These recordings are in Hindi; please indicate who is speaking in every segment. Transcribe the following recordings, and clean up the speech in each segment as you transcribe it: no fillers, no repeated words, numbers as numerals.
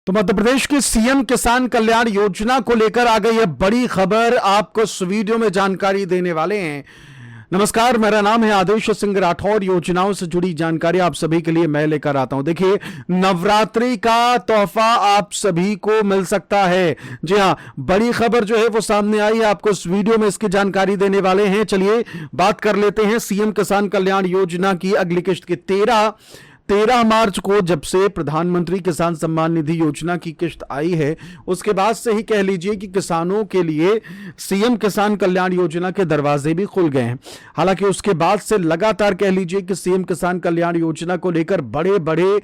Speaker 1: तो मध्य प्रदेश के सीएम किसान कल्याण योजना को लेकर आ गई है बड़ी खबर। आपको इस वीडियो में जानकारी देने वाले हैं। नमस्कार, मेरा नाम है आदेश सिंह राठौर। योजनाओं से जुड़ी जानकारी आप सभी के लिए मैं लेकर आता हूं। देखिए, नवरात्रि का तोहफा आप सभी को मिल सकता है। जी हां, बड़ी खबर जो है वो सामने आई है। आपको इस वीडियो में इसकी जानकारी देने वाले हैं। चलिए बात कर लेते हैं सीएम किसान कल्याण योजना की अगली किश्त की। 13 मार्च को जब से प्रधानमंत्री किसान सम्मान निधि योजना की किश्त आई है, उसके बाद से ही कह लीजिए कि किसानों के लिए सीएम किसान कल्याण योजना के दरवाजे भी खुल गए हैं। हालांकि उसके बाद से लगातार कह लीजिए कि सीएम किसान कल्याण योजना को लेकर बड़े बड़े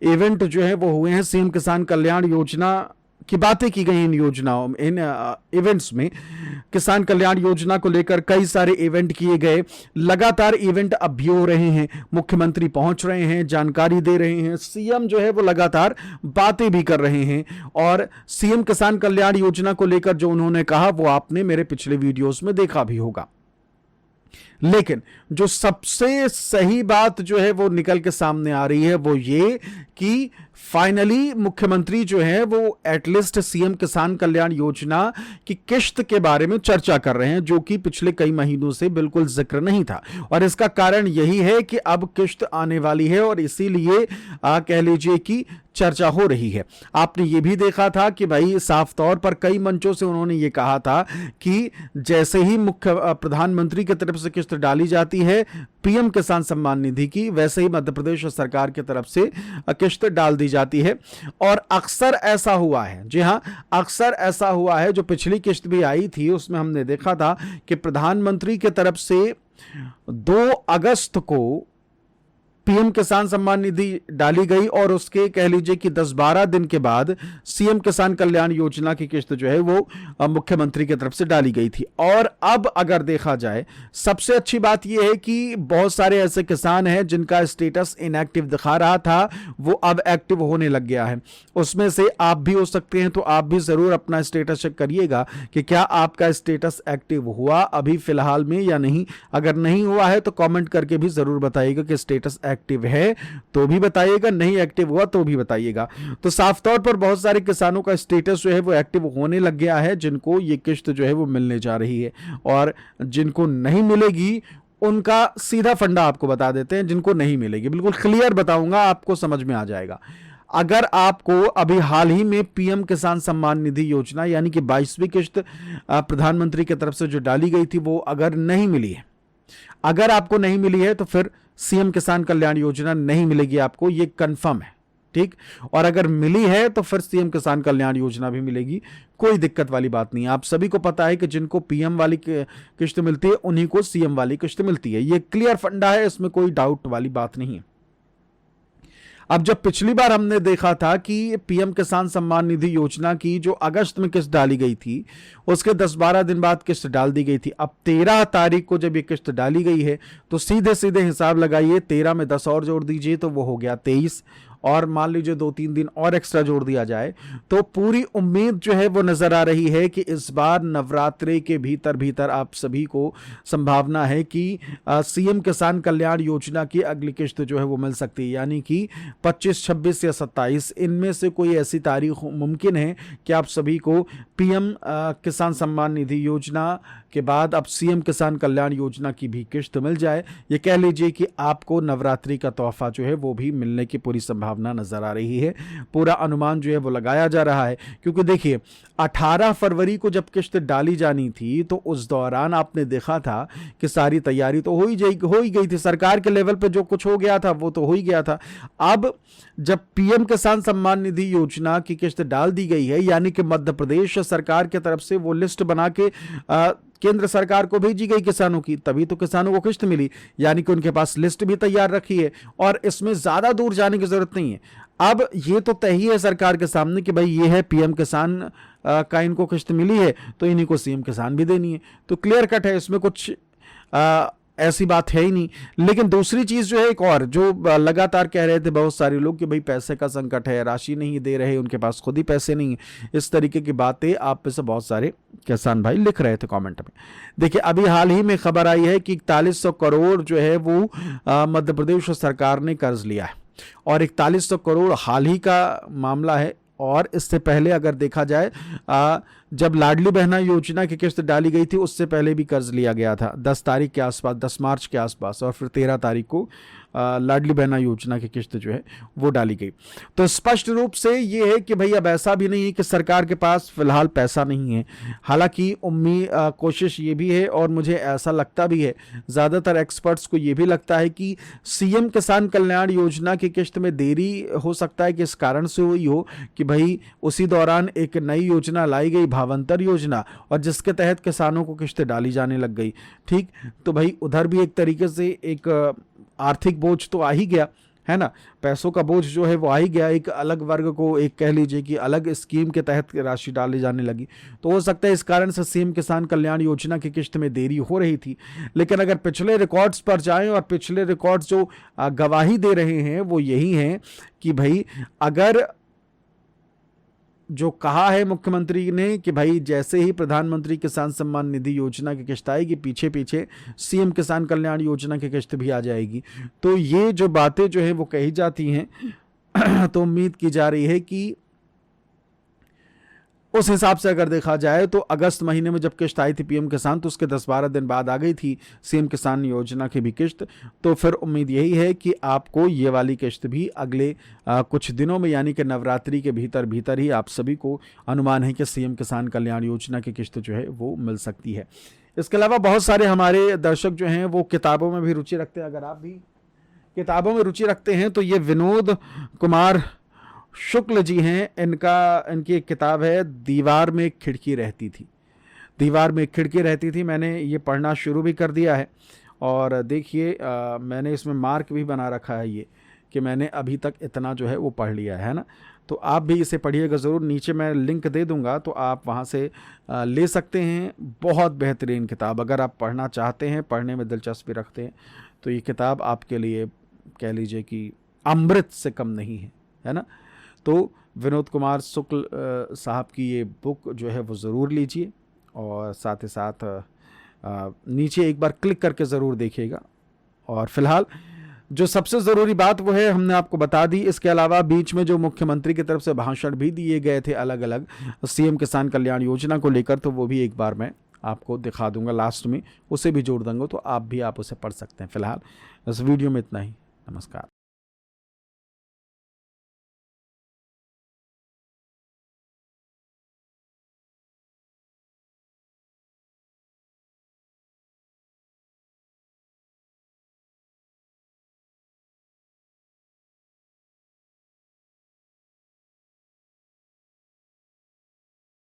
Speaker 1: इवेंट जो है वो हुए हैं। सीएम किसान कल्याण योजना की बातें की गई इन योजनाओं में, इन इवेंट्स में। किसान कल्याण योजना को लेकर कई सारे इवेंट किए गए। लगातार इवेंट अब भी हो रहे हैं। मुख्यमंत्री पहुंच रहे हैं, जानकारी दे रहे हैं। सीएम जो है वो लगातार बातें भी कर रहे हैं। और सीएम किसान कल्याण योजना को लेकर जो उन्होंने कहा वो आपने मेरे पिछले वीडियोस में देखा भी होगा। लेकिन जो सबसे सही बात जो है वो निकल के सामने आ रही है वो ये कि फाइनली मुख्यमंत्री जो है वो एटलीस्ट सीएम किसान कल्याण योजना की किश्त के बारे में चर्चा कर रहे हैं, जो कि पिछले कई महीनों से बिल्कुल जिक्र नहीं था। और इसका कारण यही है कि अब किश्त आने वाली है और इसीलिए कह लीजिए कि चर्चा हो रही है। आपने ये भी देखा था कि भाई साफ तौर पर कई मंचों से उन्होंने ये कहा था कि जैसे ही मुख्य प्रधानमंत्री की तरफ से किश्त डाली जाती है पीएम किसान सम्मान निधि की, वैसे ही मध्य प्रदेश सरकार की तरफ से किश्त डाल दी जाती है। और अक्सर ऐसा हुआ है, जी हां, अक्सर ऐसा हुआ है। जो पिछली किश्त भी आई थी उसमें हमने देखा था कि प्रधानमंत्री की तरफ से 2 अगस्त को पीएम किसान सम्मान निधि डाली गई और उसके कह लीजिए कि 10-12 दिन के बाद सीएम किसान कल्याण योजना की किश्त जो है वो मुख्यमंत्री की तरफ से डाली गई थी। और अब अगर देखा जाए, सबसे अच्छी बात यह है कि बहुत सारे ऐसे किसान हैं जिनका स्टेटस इनएक्टिव दिखा रहा था, वो अब एक्टिव होने लग गया है। उसमें से आप भी हो सकते हैं, तो आप भी जरूर अपना स्टेटस चेक करिएगा कि क्या आपका स्टेटस एक्टिव हुआ अभी फिलहाल में या नहीं। अगर नहीं हुआ है तो कमेंट करके भी जरूर बताइएगा कि स्टेटस एक्टिव है तो भी बताइएगा, नहीं एक्टिव हुआ तो भी बताइएगा। तो साफ तौर पर बहुत सारे किसानों का स्टेटस जो है वो एक्टिव होने लग गया है, जिनको ये किश्त जो है वो मिलने जा रही है। और जिनको नहीं मिलेगी उनका सीधा फंडा आपको बता देते हैं। जिनको नहीं मिलेगी बिल्कुल क्लियर बताऊंगा, आपको समझ में आ जाएगा। अगर आपको अभी हाल ही में पीएम किसान सम्मान निधि योजना यानी कि 22वीं किश्त प्रधानमंत्री की तरफ से जो डाली गई थी वो अगर नहीं मिली है, अगर आपको नहीं मिली है तो फिर सीएम किसान कल्याण योजना नहीं मिलेगी आपको, ये कंफर्म है, ठीक। और अगर मिली है तो फिर सीएम किसान कल्याण योजना भी मिलेगी, कोई दिक्कत वाली बात नहीं है। आप सभी को पता है कि जिनको पीएम वाली किश्त मिलती है उन्हीं को सीएम वाली किश्त मिलती है। ये क्लियर फंडा है, इसमें कोई डाउट वाली बात नहीं है। अब जब पिछली बार हमने देखा था कि पीएम किसान सम्मान निधि योजना की जो अगस्त में किस्त डाली गई थी उसके 10-12 दिन बाद किस्त डाल दी गई थी। अब 13 तारीख को जब ये किस्त डाली गई है तो सीधे सीधे हिसाब लगाइए, 13 में 10 और जोड़ दीजिए तो वो हो गया 23, और मान लीजिए 2-3 दिन और एक्स्ट्रा जोड़ दिया जाए तो पूरी उम्मीद जो है वो नजर आ रही है कि इस बार नवरात्रि के भीतर आप सभी को संभावना है कि सीएम किसान कल्याण योजना की अगली किश्त जो है वो मिल सकती है। यानी कि 25, 26 या 27 इनमें से कोई ऐसी तारीख मुमकिन है कि आप सभी को पीएम किसान सम्मान निधि योजना के बाद अब सीएम किसान कल्याण योजना की भी किश्त मिल जाए। ये कह लीजिए कि आपको नवरात्रि का तोहफा जो है वो भी मिलने की पूरी संभावना नजर आ रही है। पूरा अनुमान जो है वो लगाया जा रहा है, क्योंकि देखिए 18 फरवरी को जब किश्त डाली जानी थी तो उस दौरान आपने देखा था कि सारी तैयारी तो हो ही गई थी। सरकार के लेवल पे जो कुछ हो गया था वो तो हो ही गया था। अब जब पीएम किसान सम्मान निधि योजना की किश्त डाल दी गई है, यानी कि मध्य प्रदेश सरकार की तरफ से वो लिस्ट बना के केंद्र सरकार को भेजी गई किसानों की, तभी तो किसानों को किश्त मिली। यानी कि उनके पास लिस्ट भी तैयार रखी है और इसमें ज्यादा दूर जाने की जरूरत नहीं है। अब ये तो तय ही है सरकार के सामने कि भाई ये है पीएम किसान का इनको किश्त मिली है तो इन्हीं को सीएम किसान भी देनी है। तो क्लियर कट है, इसमें कुछ ऐसी बात है ही नहीं। लेकिन दूसरी चीज जो है एक और, जो लगातार कह रहे थे बहुत सारे लोग कि भाई पैसे का संकट है, राशि नहीं दे रहे, उनके पास खुद ही पैसे नहीं है, इस तरीके की बातें आप में से बहुत सारे किसान भाई लिख रहे थे कमेंट में। देखिए अभी हाल ही में खबर आई है कि 4100 करोड़ जो है वो मध्य प्रदेश सरकार ने कर्ज लिया है। और 4100 करोड़ हाल ही का मामला है। और इससे पहले अगर देखा जाए जब लाडली बहना योजना की किस्त डाली गई थी उससे पहले भी कर्ज लिया गया था 10 तारीख के आसपास, 10 मार्च के आसपास, और फिर 13 तारीख को लाडली बहना योजना की किस्त जो है वो डाली गई। तो स्पष्ट रूप से ये है कि भाई अब ऐसा भी नहीं है कि सरकार के पास फिलहाल पैसा नहीं है। हालांकि कोशिश ये भी है और मुझे ऐसा लगता भी है, ज़्यादातर एक्सपर्ट्स को ये भी लगता है कि सीएम किसान कल्याण योजना की किस्त में देरी हो सकता है कि इस कारण से हुई हो कि भाई उसी दौरान एक नई योजना लाई गई, भावांतर योजना, और जिसके तहत किसानों को किस्तें डाली जाने लग गई। ठीक, तो भाई उधर भी एक तरीके से एक आर्थिक बोझ तो आ ही गया है ना, पैसों का बोझ जो है वो आ ही गया, एक अलग वर्ग को, एक कह लीजिए कि अलग स्कीम के तहत राशि डाली जाने लगी। तो हो सकता है इस कारण से सीएम किसान कल्याण योजना की किस्त में देरी हो रही थी। लेकिन अगर पिछले रिकॉर्ड्स पर जाएं, और पिछले रिकॉर्ड्स जो गवाही दे रहे हैं वो यही हैं कि भाई अगर जो कहा है मुख्यमंत्री ने कि भाई जैसे ही प्रधानमंत्री किसान सम्मान निधि योजना की किस्त आएगी, पीछे पीछे सीएम किसान कल्याण योजना की किस्त भी आ जाएगी। तो ये जो बातें जो है वो कही जाती हैं तो उम्मीद की जा रही है कि उस हिसाब से अगर देखा जाए तो अगस्त महीने में जब किस्त आई थी पीएम किसान, तो उसके 10-12 दिन बाद आ गई थी सीएम किसान योजना की भी किस्त। तो फिर उम्मीद यही है कि आपको ये वाली किस्त भी अगले कुछ दिनों में, यानी कि नवरात्रि के भीतर भीतर ही आप सभी को अनुमान है कि सीएम किसान कल्याण योजना की किस्त जो है वो मिल सकती है। इसके अलावा बहुत सारे हमारे दर्शक जो हैं वो किताबों में भी रुचि रखते हैं। अगर आप भी किताबों में रुचि रखते हैं तो ये विनोद कुमार शुक्ल जी हैं, इनकी एक किताब है दीवार में एक खिड़की रहती थी। दीवार में एक खिड़की रहती थी, मैंने ये पढ़ना शुरू भी कर दिया है। और देखिए मैंने इसमें मार्क भी बना रखा है ये कि मैंने अभी तक इतना जो है वो पढ़ लिया है ना। तो आप भी इसे पढ़िएगा ज़रूर, नीचे मैं लिंक दे दूंगा तो आप वहाँ से ले सकते हैं। बहुत बेहतरीन किताब, अगर आप पढ़ना चाहते हैं, पढ़ने में दिलचस्पी रखते हैं तो ये किताब आपके लिए कह लीजिए कि अमृत से कम नहीं है ना। तो विनोद कुमार शुक्ल साहब की ये बुक जो है वो ज़रूर लीजिए, और साथ ही साथ नीचे एक बार क्लिक करके ज़रूर देखिएगा। और फिलहाल जो सबसे ज़रूरी बात वो है हमने आपको बता दी। इसके अलावा बीच में जो मुख्यमंत्री की तरफ से भाषण भी दिए गए थे अलग अलग सीएम किसान कल्याण योजना को लेकर, तो वो भी एक बार मैं आपको दिखा दूंगा लास्ट में, उसे भी जोड़ दूंगा तो आप उसे पढ़ सकते हैं। फिलहाल इस वीडियो में इतना ही। नमस्कार।